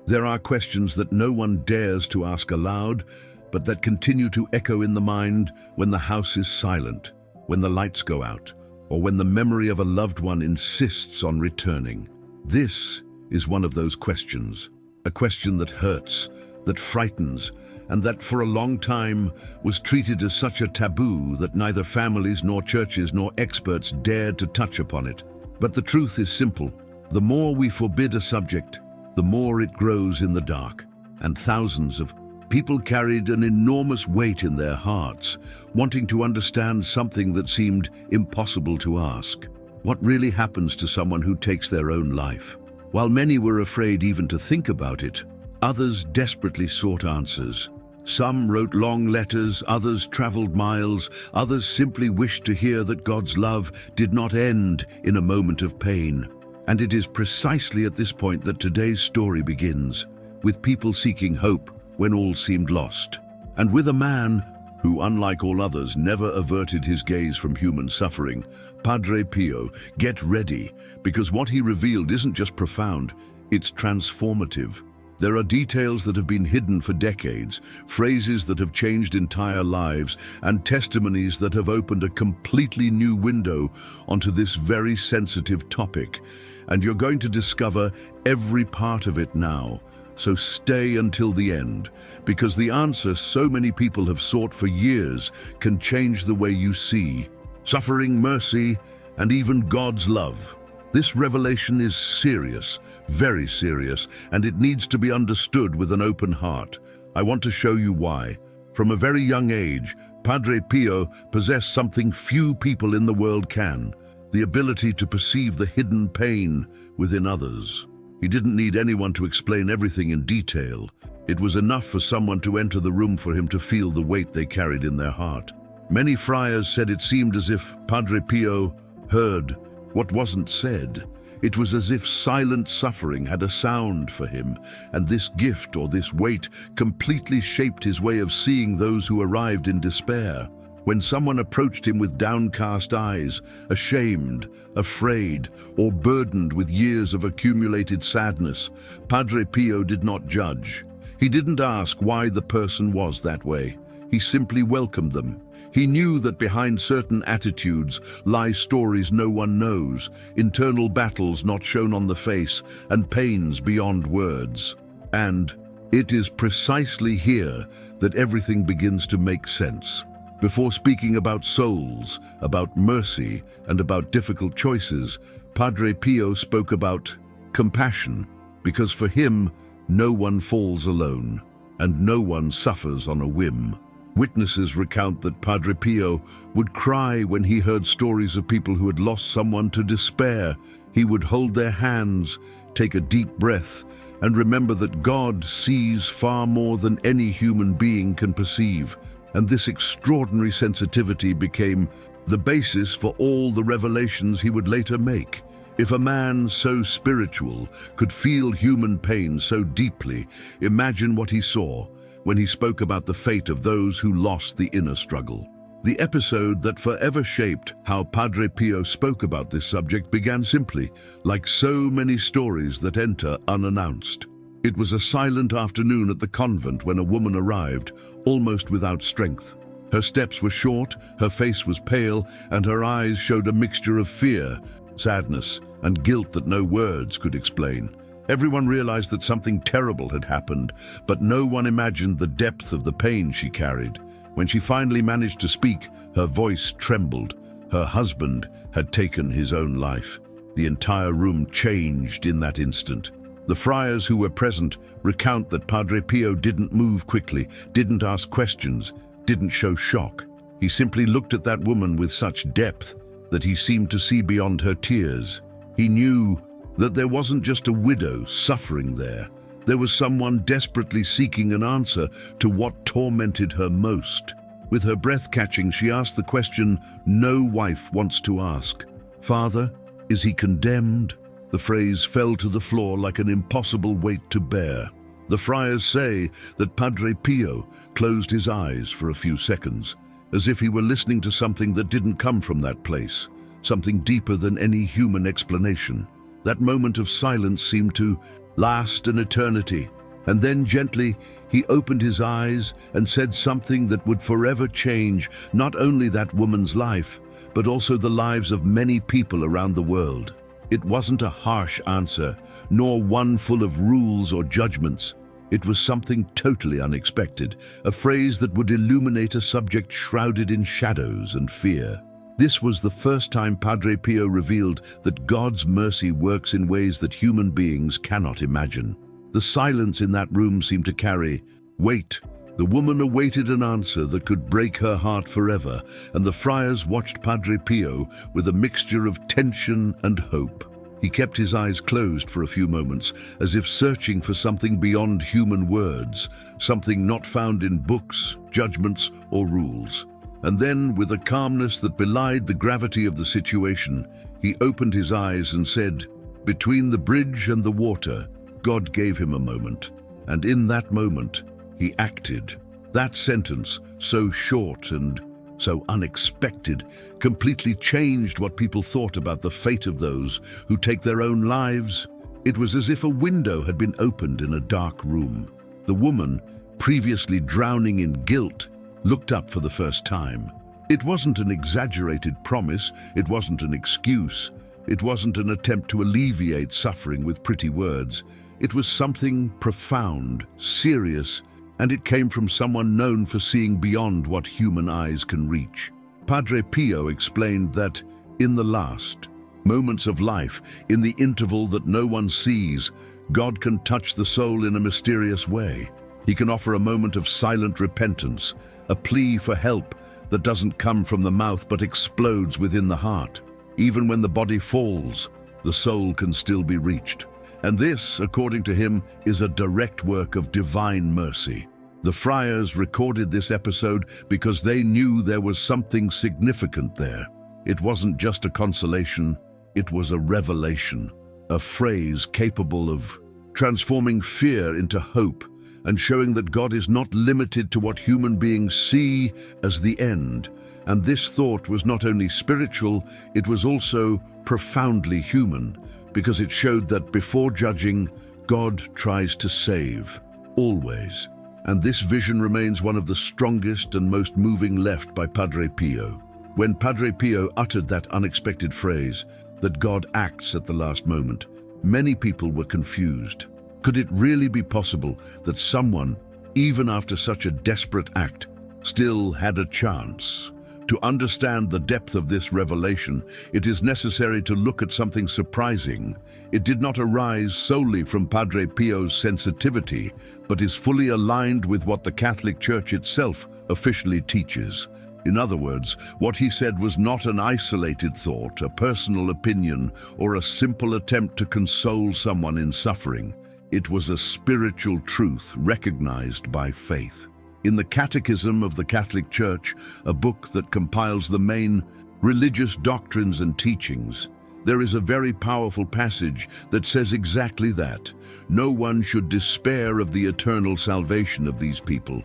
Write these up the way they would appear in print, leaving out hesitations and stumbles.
There are questions that no one dares to ask aloud, but that continue to echo in the mind when the house is silent, when the lights go out, or when the memory of a loved one insists on returning. This is one of those questions, a question that hurts, that frightens, and that for a long time was treated as such a taboo that neither families nor churches nor experts dared to touch upon it. But the truth is simple. The more we forbid a subject, the more it grows in the dark, and thousands of people carried an enormous weight in their hearts, wanting to understand something that seemed impossible to ask. What really happens to someone who takes their own life? While many were afraid even to think about it, others desperately sought answers. Some wrote long letters, others traveled miles, others simply wished to hear that God's love did not end in a moment of pain. And it is precisely at this point that today's story begins, with people seeking hope when all seemed lost, and with a man who, unlike all others, never averted his gaze from human suffering. Padre Pio. Get ready, because what he revealed isn't just profound, it's transformative. There are details that have been hidden for decades, phrases that have changed entire lives, and testimonies that have opened a completely new window onto this very sensitive topic. And you're going to discover every part of it now. So stay until the end, because the answer so many people have sought for years can change the way you see suffering, mercy, and even God's love. This revelation is serious, very serious, and it needs to be understood with an open heart. I want to show you why. From a very young age, Padre Pio possessed something few people in the world can: the ability to perceive the hidden pain within others. He didn't need anyone to explain everything in detail. It was enough for someone to enter the room for him to feel the weight they carried in their heart. Many friars said it seemed as if Padre Pio heard what wasn't said. It was as if silent suffering had a sound for him, and this gift or this weight completely shaped his way of seeing those who arrived in despair. When someone approached him with downcast eyes, ashamed, afraid, or burdened with years of accumulated sadness, Padre Pio did not judge. He didn't ask why the person was that way. He simply welcomed them. He knew that behind certain attitudes lie stories no one knows, internal battles not shown on the face, and pains beyond words. And it is precisely here that everything begins to make sense. Before speaking about souls, about mercy, and about difficult choices, Padre Pio spoke about compassion, because for him, no one falls alone, and no one suffers on a whim. Witnesses recount that Padre Pio would cry when he heard stories of people who had lost someone to despair. He would hold their hands, take a deep breath, and remember that God sees far more than any human being can perceive. And this extraordinary sensitivity became the basis for all the revelations he would later make. If a man so spiritual could feel human pain so deeply, imagine what he saw when he spoke about the fate of those who lost the inner struggle. The episode that forever shaped how Padre Pio spoke about this subject began simply, like so many stories that enter unannounced. It was a silent afternoon at the convent when a woman arrived, almost without strength. Her steps were short, her face was pale, and her eyes showed a mixture of fear, sadness, and guilt that no words could explain. Everyone realized that something terrible had happened, but no one imagined the depth of the pain she carried. When she finally managed to speak, her voice trembled. Her husband had taken his own life. The entire room changed in that instant. The friars who were present recount that Padre Pio didn't move quickly, didn't ask questions, didn't show shock. He simply looked at that woman with such depth that he seemed to see beyond her tears. He knew that there wasn't just a widow suffering there. There was someone desperately seeking an answer to what tormented her most. With her breath catching, she asked the question no wife wants to ask. "Father, is he condemned?" The phrase fell to the floor like an impossible weight to bear. The friars say that Padre Pio closed his eyes for a few seconds, as if he were listening to something that didn't come from that place, something deeper than any human explanation. That moment of silence seemed to last an eternity, And then gently, he opened his eyes and said something that would forever change not only that woman's life, but also the lives of many people around the world. It wasn't a harsh answer, nor one full of rules or judgments. It was something totally unexpected, a phrase that would illuminate a subject shrouded in shadows and fear. This was the first time Padre Pio revealed that God's mercy works in ways that human beings cannot imagine. The silence in that room seemed to carry weight. The woman awaited an answer that could break her heart forever, and the friars watched Padre Pio with a mixture of tension and hope. He kept his eyes closed for a few moments, as if searching for something beyond human words, something not found in books, judgments, or rules. And then, with a calmness that belied the gravity of the situation, he opened his eyes and said, "Between the bridge and the water, God gave him a moment, and in that moment, he acted." That sentence, so short and so unexpected, completely changed what people thought about the fate of those who take their own lives. It was as if a window had been opened in a dark room. The woman, previously drowning in guilt, looked up for the first time. It wasn't an exaggerated promise, it wasn't an excuse, it wasn't an attempt to alleviate suffering with pretty words. It was something profound, serious, and it came from someone known for seeing beyond what human eyes can reach. Padre Pio explained that in the last moments of life, in the interval that no one sees, God can touch the soul in a mysterious way. He can offer a moment of silent repentance, a plea for help that doesn't come from the mouth but explodes within the heart. Even when the body falls, the soul can still be reached. And this, according to him, is a direct work of divine mercy. The friars recorded this episode because they knew there was something significant there. It wasn't just a consolation, it was a revelation, a phrase capable of transforming fear into hope and showing that God is not limited to what human beings see as the end. And this thought was not only spiritual, it was also profoundly human, because it showed that before judging, God tries to save, always. And this vision remains one of the strongest and most moving left by Padre Pio. When Padre Pio uttered that unexpected phrase, that God acts at the last moment, many people were confused. Could it really be possible that someone, even after such a desperate act, still had a chance? To understand the depth of this revelation, it is necessary to look at something surprising. It did not arise solely from Padre Pio's sensitivity, but is fully aligned with what the Catholic Church itself officially teaches. In other words, what he said was not an isolated thought, a personal opinion, or a simple attempt to console someone in suffering. It was a spiritual truth recognized by faith. In the Catechism of the Catholic Church, a book that compiles the main religious doctrines and teachings, there is a very powerful passage that says exactly that. No one should despair of the eternal salvation of these people.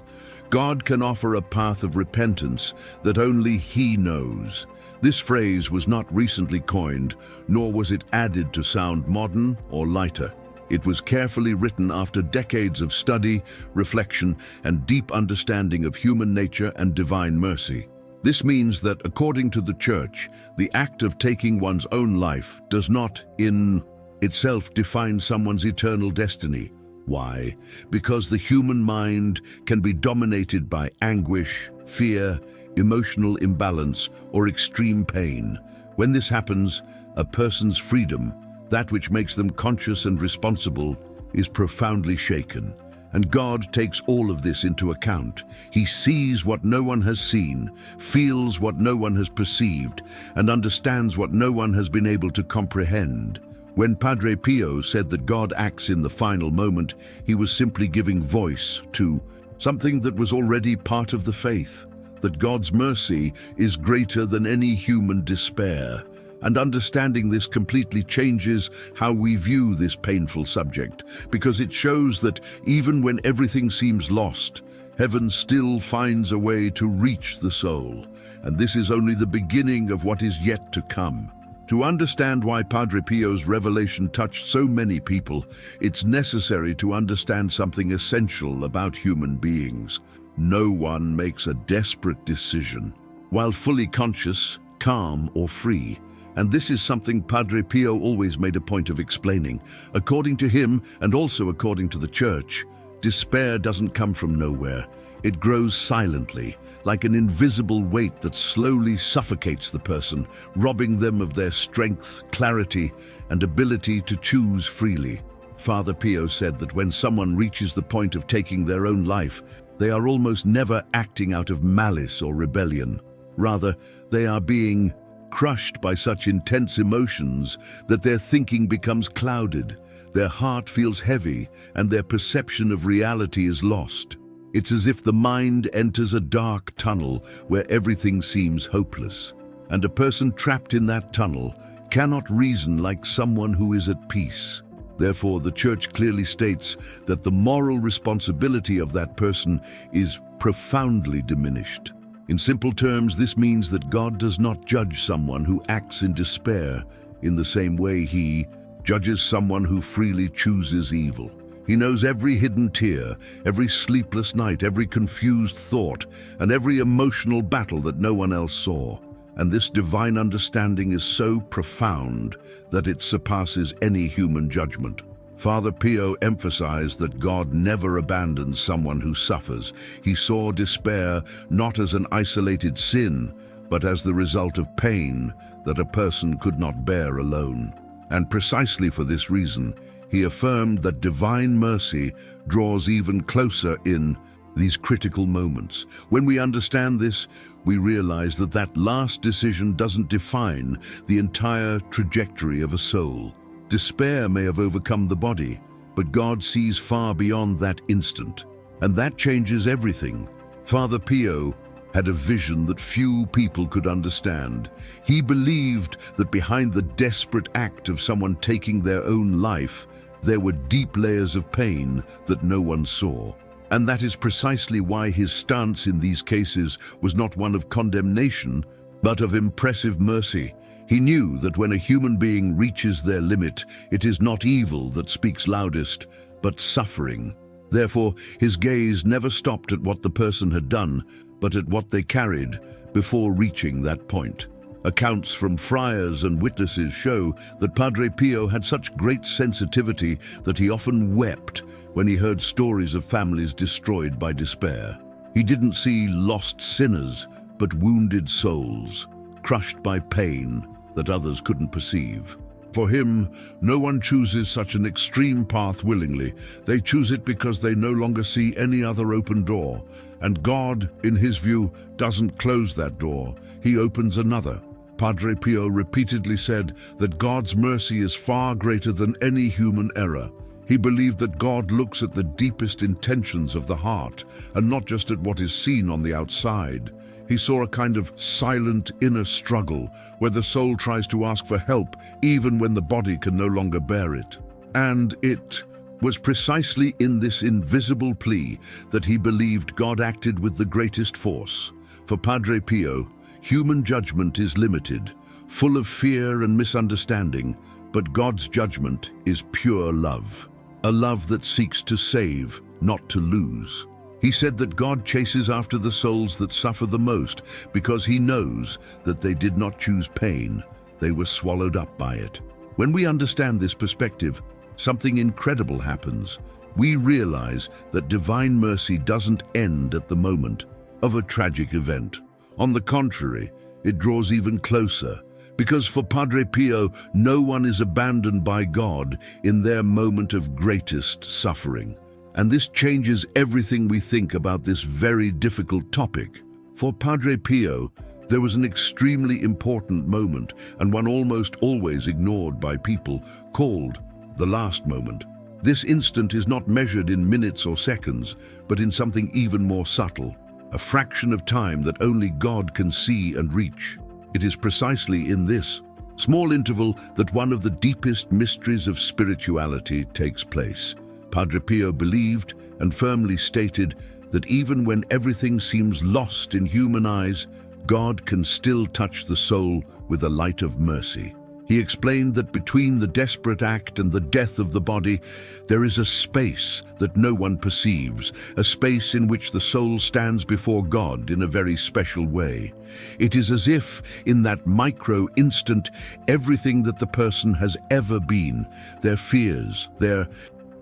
God can offer a path of repentance that only He knows. This phrase was not recently coined, nor was it added to sound modern or lighter. It was carefully written after decades of study, reflection, and deep understanding of human nature and divine mercy. This means that, according to the Church, the act of taking one's own life does not, in itself, define someone's eternal destiny. Why? Because the human mind can be dominated by anguish, fear, emotional imbalance, or extreme pain. When this happens, a person's freedom, that which makes them conscious and responsible, is profoundly shaken. And God takes all of this into account. He sees what no one has seen, feels what no one has perceived, and understands what no one has been able to comprehend. When Padre Pio said that God acts in the final moment, he was simply giving voice to something that was already part of the faith, that God's mercy is greater than any human despair. And understanding this completely changes how we view this painful subject, because it shows that even when everything seems lost, heaven still finds a way to reach the soul. And this is only the beginning of what is yet to come. To understand why Padre Pio's revelation touched so many people, it's necessary to understand something essential about human beings. No one makes a desperate decision while fully conscious, calm, or free. And this is something Padre Pio always made a point of explaining. According to him, and also according to the Church, despair doesn't come from nowhere. It grows silently, like an invisible weight that slowly suffocates the person, robbing them of their strength, clarity, and ability to choose freely. Father Pio said that when someone reaches the point of taking their own life, they are almost never acting out of malice or rebellion. Rather, they are being crushed by such intense emotions that their thinking becomes clouded, their heart feels heavy, and their perception of reality is lost. It's as if the mind enters a dark tunnel where everything seems hopeless, and a person trapped in that tunnel cannot reason like someone who is at peace. Therefore, the Church clearly states that the moral responsibility of that person is profoundly diminished. In simple terms, this means that God does not judge someone who acts in despair in the same way He judges someone who freely chooses evil. He knows every hidden tear, every sleepless night, every confused thought, and every emotional battle that no one else saw. And this divine understanding is so profound that it surpasses any human judgment. Father Pio emphasized that God never abandons someone who suffers. He saw despair not as an isolated sin, but as the result of pain that a person could not bear alone. And precisely for this reason, he affirmed that divine mercy draws even closer in these critical moments. When we understand this, we realize that that last decision doesn't define the entire trajectory of a soul. Despair may have overcome the body, but God sees far beyond that instant, and that changes everything. Father Pio had a vision that few people could understand. He believed that behind the desperate act of someone taking their own life, there were deep layers of pain that no one saw. And that is precisely why his stance in these cases was not one of condemnation, but of impressive mercy. He knew that when a human being reaches their limit, it is not evil that speaks loudest, but suffering. Therefore, his gaze never stopped at what the person had done, but at what they carried before reaching that point. Accounts from friars and witnesses show that Padre Pio had such great sensitivity that he often wept when he heard stories of families destroyed by despair. He didn't see lost sinners, but wounded souls, crushed by pain that others couldn't perceive. For him, no one chooses such an extreme path willingly. They choose it because they no longer see any other open door. And God, in his view, doesn't close that door. He opens another. Padre Pio repeatedly said that God's mercy is far greater than any human error. He believed that God looks at the deepest intentions of the heart, and not just at what is seen on the outside. He saw a kind of silent inner struggle where the soul tries to ask for help even when the body can no longer bear it. And it was precisely in this invisible plea that he believed God acted with the greatest force. For Padre Pio, human judgment is limited, full of fear and misunderstanding, but God's judgment is pure love, a love that seeks to save, not to lose. He said that God chases after the souls that suffer the most because he knows that they did not choose pain, they were swallowed up by it. When we understand this perspective, something incredible happens. We realize that divine mercy doesn't end at the moment of a tragic event. On the contrary, it draws even closer, because for Padre Pio, no one is abandoned by God in their moment of greatest suffering. And this changes everything we think about this very difficult topic. For Padre Pio, there was an extremely important moment, and one almost always ignored by people, called the last moment. This instant is not measured in minutes or seconds, but in something even more subtle, a fraction of time that only God can see and reach. It is precisely in this small interval that one of the deepest mysteries of spirituality takes place. Padre Pio believed and firmly stated that even when everything seems lost in human eyes, God can still touch the soul with a light of mercy. He He explained that between the desperate act and the death of the body, there is a space that no one perceives, a space in which the soul stands before God in a very special way. It is as if, in that micro instant, everything that the person has ever been, their fears, their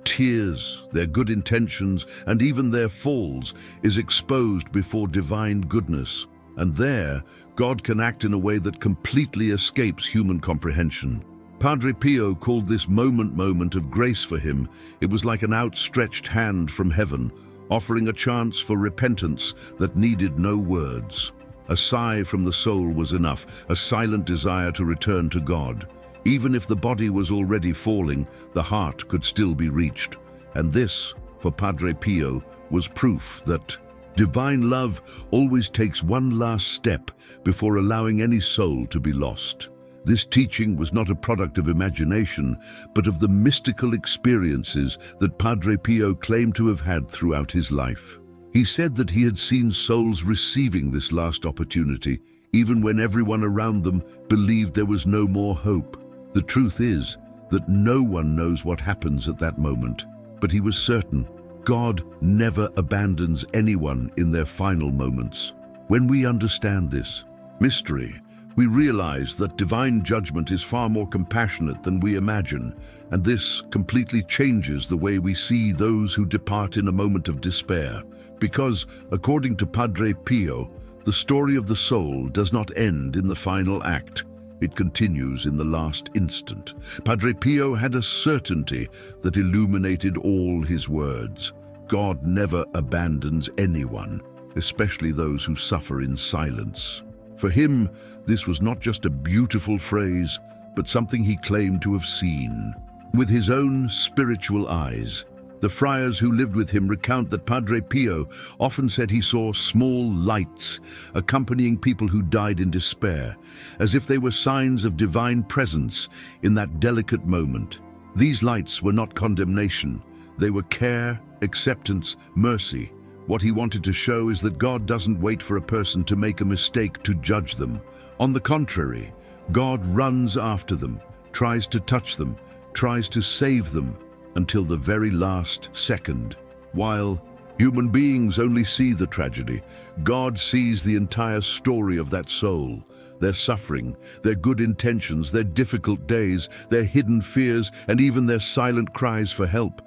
tears, their good intentions, and even their falls, is exposed before divine goodness. And there, God can act in a way that completely escapes human comprehension. Padre Pio called this moment of grace for him. It was like an outstretched hand from heaven, offering a chance for repentance that needed no words. A sigh from the soul was enough, a silent desire to return to God. Even if the body was already falling, the heart could still be reached. And this, for Padre Pio, was proof that divine love always takes one last step before allowing any soul to be lost. This teaching was not a product of imagination, but of the mystical experiences that Padre Pio claimed to have had throughout his life. He said that he had seen souls receiving this last opportunity, even when everyone around them believed there was no more hope. The truth is that no one knows what happens at that moment, but he was certain God never abandons anyone in their final moments. When we understand this mystery, we realize that divine judgment is far more compassionate than we imagine, and this completely changes the way we see those who depart in a moment of despair. Because, according to Padre Pio, the story of the soul does not end in the final act. It continues in the last instant. Padre Pio had a certainty that illuminated all his words. God never abandons anyone, especially those who suffer in silence. For him, this was not just a beautiful phrase, but something he claimed to have seen with his own spiritual eyes. The friars who lived with him recount that Padre Pio often said he saw small lights accompanying people who died in despair, as if they were signs of divine presence in that delicate moment. These lights were not condemnation. They were care, acceptance, mercy. What he wanted to show is that God doesn't wait for a person to make a mistake to judge them. On the contrary, God runs after them, tries to touch them, tries to save them, until the very last second. While human beings only see the tragedy, God sees the entire story of that soul, their suffering, their good intentions, their difficult days, their hidden fears, and even their silent cries for help.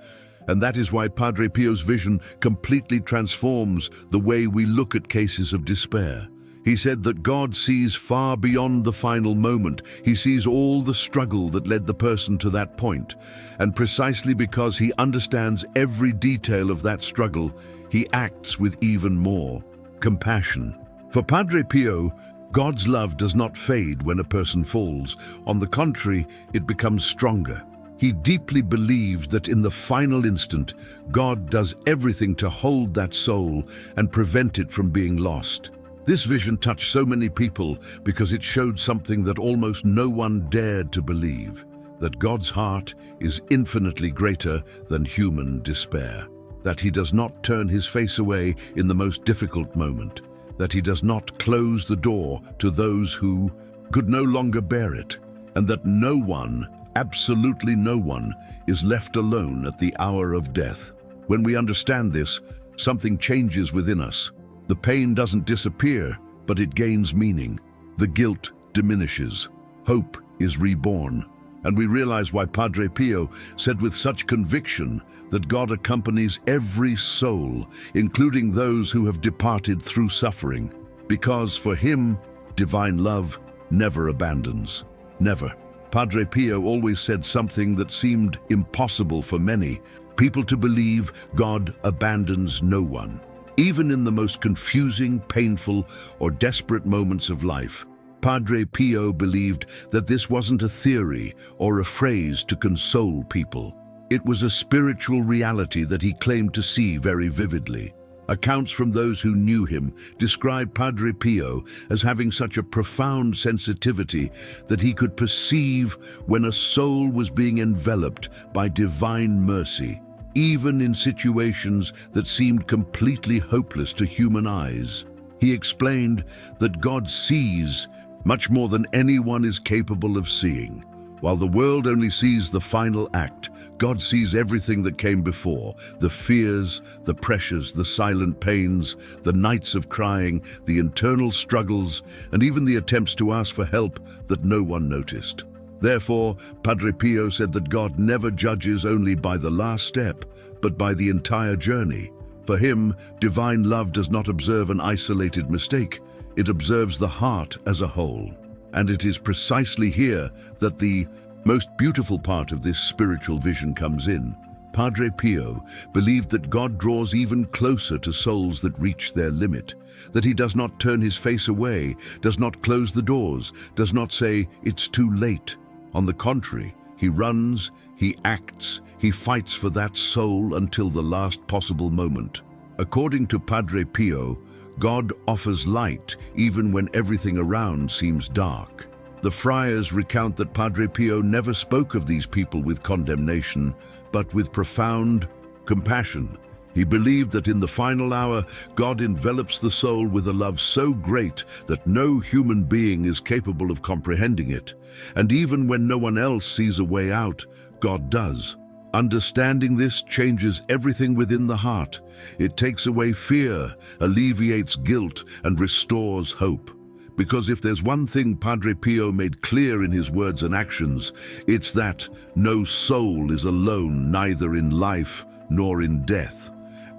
And that is why Padre Pio's vision completely transforms the way we look at cases of despair. He said that God sees far beyond the final moment. He sees all the struggle that led the person to that point. And precisely because he understands every detail of that struggle, he acts with even more compassion. For Padre Pio, God's love does not fade when a person falls. On the contrary, it becomes stronger. He deeply believed that in the final instant, God does everything to hold that soul and prevent it from being lost. This vision touched so many people because it showed something that almost no one dared to believe, that God's heart is infinitely greater than human despair, that he does not turn his face away in the most difficult moment, that he does not close the door to those who could no longer bear it, and that no one, absolutely no one, is left alone at the hour of death. When we understand this, something changes within us. The pain doesn't disappear, but it gains meaning. The guilt diminishes. Hope is reborn. And we realize why Padre Pio said with such conviction that God accompanies every soul, including those who have departed through suffering. Because for him, divine love never abandons. Never. Padre Pio always said something that seemed impossible for many people to believe: God abandons no one. Even in the most confusing, painful, or desperate moments of life, Padre Pio believed that this wasn't a theory or a phrase to console people. It was a spiritual reality that he claimed to see very vividly. Accounts from those who knew him describe Padre Pio as having such a profound sensitivity that he could perceive when a soul was being enveloped by divine mercy, even in situations that seemed completely hopeless to human eyes. He explained that God sees much more than anyone is capable of seeing. While the world only sees the final act, God sees everything that came before: the fears, the pressures, the silent pains, the nights of crying, the internal struggles, and even the attempts to ask for help that no one noticed. Therefore, Padre Pio said that God never judges only by the last step, but by the entire journey. For him, divine love does not observe an isolated mistake. It observes the heart as a whole. And it is precisely here that the most beautiful part of this spiritual vision comes in. Padre Pio believed that God draws even closer to souls that reach their limit, that he does not turn his face away, does not close the doors, does not say, "It's too late." On the contrary, he runs, he acts, he fights for that soul until the last possible moment. According to Padre Pio, God offers light even when everything around seems dark. The friars recount that Padre Pio never spoke of these people with condemnation, but with profound compassion. He believed that in the final hour, God envelops the soul with a love so great that no human being is capable of comprehending it. And even when no one else sees a way out, God does. Understanding this changes everything within the heart. It takes away fear, alleviates guilt, and restores hope. Because if there's one thing Padre Pio made clear in his words and actions, it's that no soul is alone, neither in life nor in death.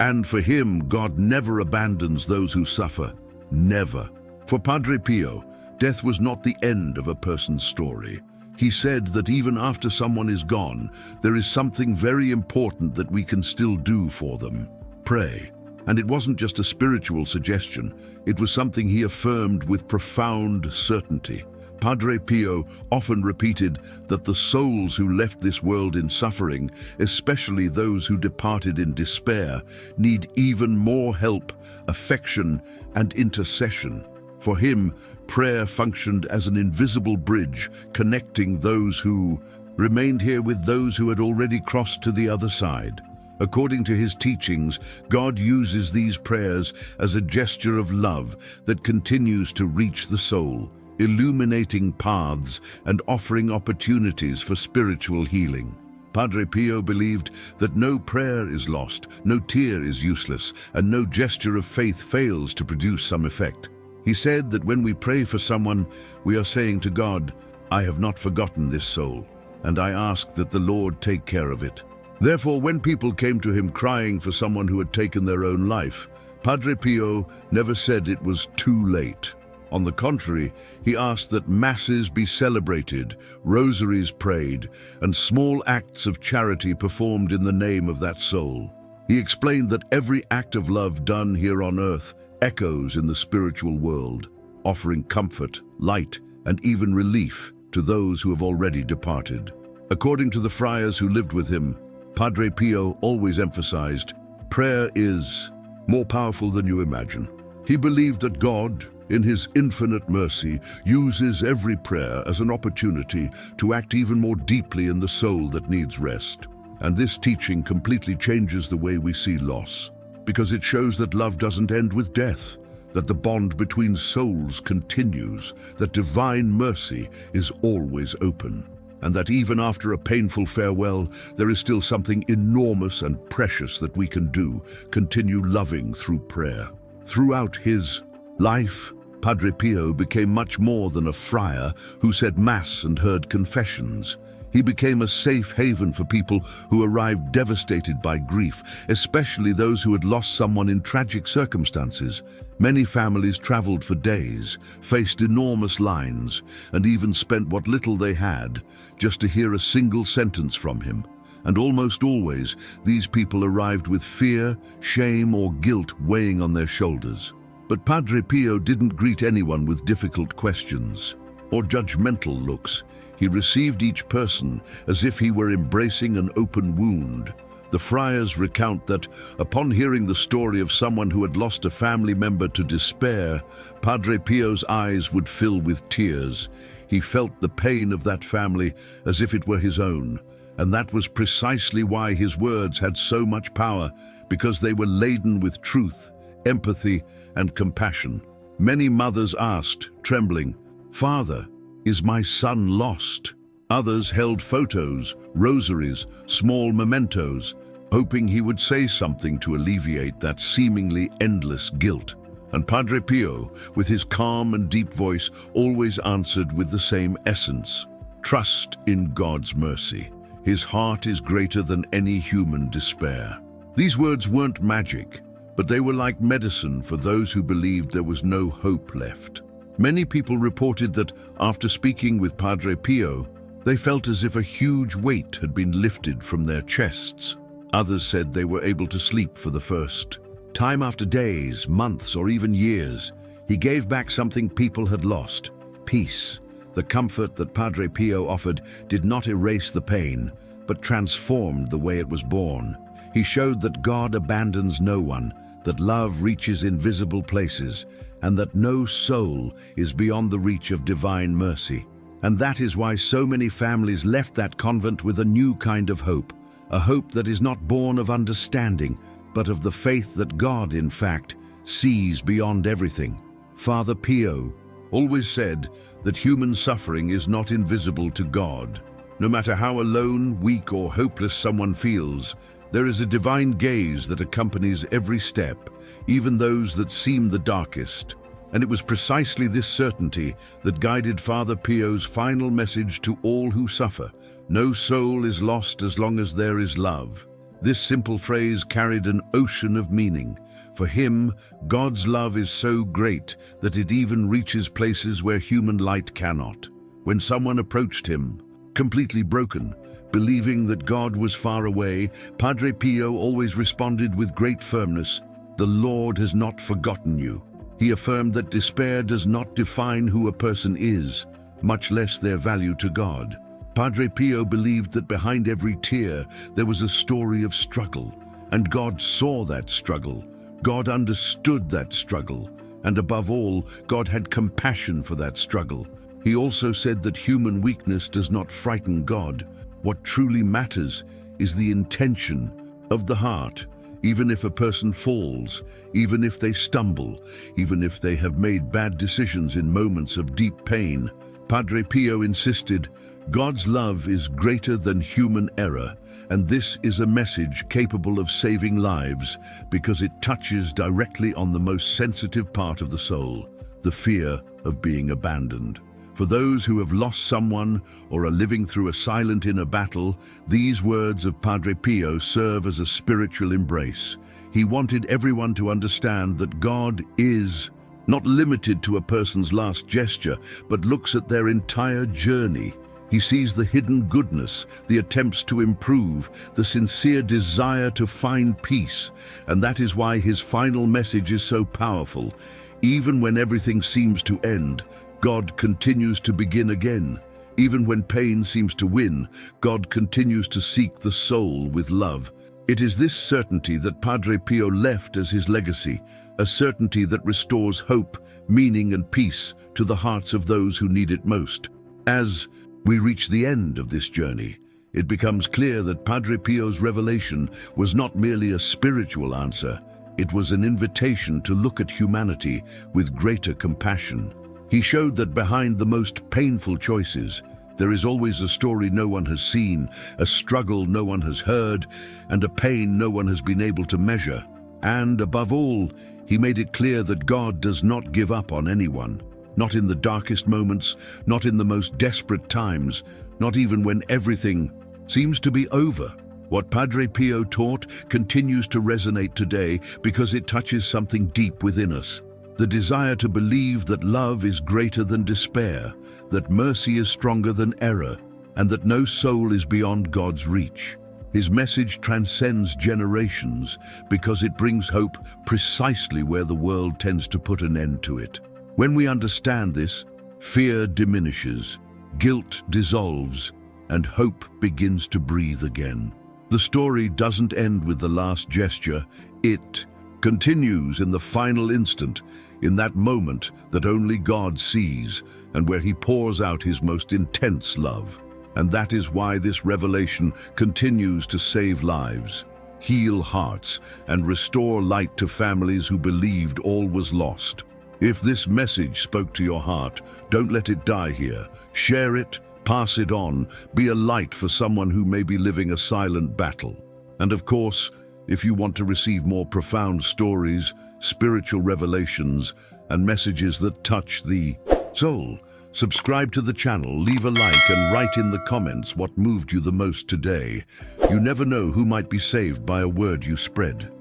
And for him, God never abandons those who suffer. Never. For Padre Pio, death was not the end of a person's story. He said that even after someone is gone, there is something very important that we can still do for them: pray. And it wasn't just a spiritual suggestion, it was something he affirmed with profound certainty. Padre Pio often repeated that the souls who left this world in suffering, especially those who departed in despair, need even more help, affection, and intercession. For him, prayer functioned as an invisible bridge, connecting those who remained here with those who had already crossed to the other side. According to his teachings, God uses these prayers as a gesture of love that continues to reach the soul, illuminating paths and offering opportunities for spiritual healing. Padre Pio believed that no prayer is lost, no tear is useless, and no gesture of faith fails to produce some effect. He said that when we pray for someone, we are saying to God, "I have not forgotten this soul, and I ask that the Lord take care of it." Therefore, when people came to him crying for someone who had taken their own life, Padre Pio never said it was too late. On the contrary, he asked that masses be celebrated, rosaries prayed, and small acts of charity performed in the name of that soul. He explained that every act of love done here on earth echoes in the spiritual world, offering comfort, light, and even relief to those who have already departed. According to the friars who lived with him, Padre Pio always emphasized, prayer is more powerful than you imagine. He believed that God, in his infinite mercy, uses every prayer as an opportunity to act even more deeply in the soul that needs rest. And this teaching completely changes the way we see loss, because it shows that love doesn't end with death, that the bond between souls continues, that divine mercy is always open, and that even after a painful farewell, there is still something enormous and precious that we can do: continue loving through prayer. Throughout his life, Padre Pio became much more than a friar who said Mass and heard confessions. He became a safe haven for people who arrived devastated by grief, especially those who had lost someone in tragic circumstances. Many families traveled for days, faced enormous lines, and even spent what little they had just to hear a single sentence from him. And almost always, these people arrived with fear, shame, or guilt weighing on their shoulders. But Padre Pio didn't greet anyone with difficult questions or judgmental looks. He received each person as if he were embracing an open wound. The friars recount that, upon hearing the story of someone who had lost a family member to despair, Padre Pio's eyes would fill with tears. He felt the pain of that family as if it were his own. And that was precisely why his words had so much power, because they were laden with truth, empathy, and compassion. Many mothers asked, trembling, "Father, is my son lost?" Others held photos, rosaries, small mementos, hoping he would say something to alleviate that seemingly endless guilt. And Padre Pio, with his calm and deep voice, always answered with the same essence: trust in God's mercy. His heart is greater than any human despair. These words weren't magic, but they were like medicine for those who believed there was no hope left. Many people reported that after speaking with Padre Pio, they felt as if a huge weight had been lifted from their chests. Others said they were able to sleep for the first time after days, months, or even years. He gave back something people had lost: peace. The comfort that Padre Pio offered did not erase the pain, but transformed the way it was born. He showed that God abandons no one, that love reaches invisible places, and that no soul is beyond the reach of divine mercy. And that is why so many families left that convent with a new kind of hope, a hope that is not born of understanding, but of the faith that God, in fact, sees beyond everything. Father Pio always said that human suffering is not invisible to God. No matter how alone, weak, or hopeless someone feels, there is a divine gaze that accompanies every step, even those that seem the darkest. And it was precisely this certainty that guided Father Pio's final message to all who suffer: no soul is lost as long as there is love. This simple phrase carried an ocean of meaning. For him, God's love is so great that it even reaches places where human light cannot. When someone approached him, completely broken, believing that God was far away, Padre Pio always responded with great firmness: "The Lord has not forgotten you." He affirmed that despair does not define who a person is, much less their value to God. Padre Pio believed that behind every tear there was a story of struggle, and God saw that struggle. God understood that struggle, and above all, God had compassion for that struggle. He also said that human weakness does not frighten God. What truly matters is the intention of the heart. Even if a person falls, even if they stumble, even if they have made bad decisions in moments of deep pain, Padre Pio insisted, God's love is greater than human error, and this is a message capable of saving lives because it touches directly on the most sensitive part of the soul, the fear of being abandoned. For those who have lost someone or are living through a silent inner battle, these words of Padre Pio serve as a spiritual embrace. He wanted everyone to understand that God is not limited to a person's last gesture, but looks at their entire journey. He sees the hidden goodness, the attempts to improve, the sincere desire to find peace, and that is why his final message is so powerful. Even when everything seems to end, God continues to begin again. Even when pain seems to win, God continues to seek the soul with love. It is this certainty that Padre Pio left as his legacy, a certainty that restores hope, meaning, and peace to the hearts of those who need it most. As we reach the end of this journey, it becomes clear that Padre Pio's revelation was not merely a spiritual answer, it was an invitation to look at humanity with greater compassion. He showed that behind the most painful choices, there is always a story no one has seen, a struggle no one has heard, and a pain no one has been able to measure. And above all, he made it clear that God does not give up on anyone. Not in the darkest moments, not in the most desperate times, not even when everything seems to be over. What Padre Pio taught continues to resonate today because it touches something deep within us. The desire to believe that love is greater than despair, that mercy is stronger than error, and that no soul is beyond God's reach. His message transcends generations because it brings hope precisely where the world tends to put an end to it. When we understand this, fear diminishes, guilt dissolves, and hope begins to breathe again. The story doesn't end with the last gesture, it continues in the final instant, in that moment that only God sees and where he pours out his most intense love. And that is why this revelation continues to save lives, heal hearts, and restore light to families who believed all was lost. If this message spoke to your heart, don't let it die here. Share it, Pass it on. Be a light for someone who may be living a silent battle. And of course, if you want to receive more profound stories, spiritual revelations, and messages that touch the soul, subscribe to the channel, leave a like, and write in the comments what moved you the most today. You never know who might be saved by a word you spread.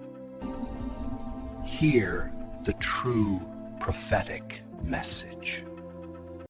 Hear the true prophetic message.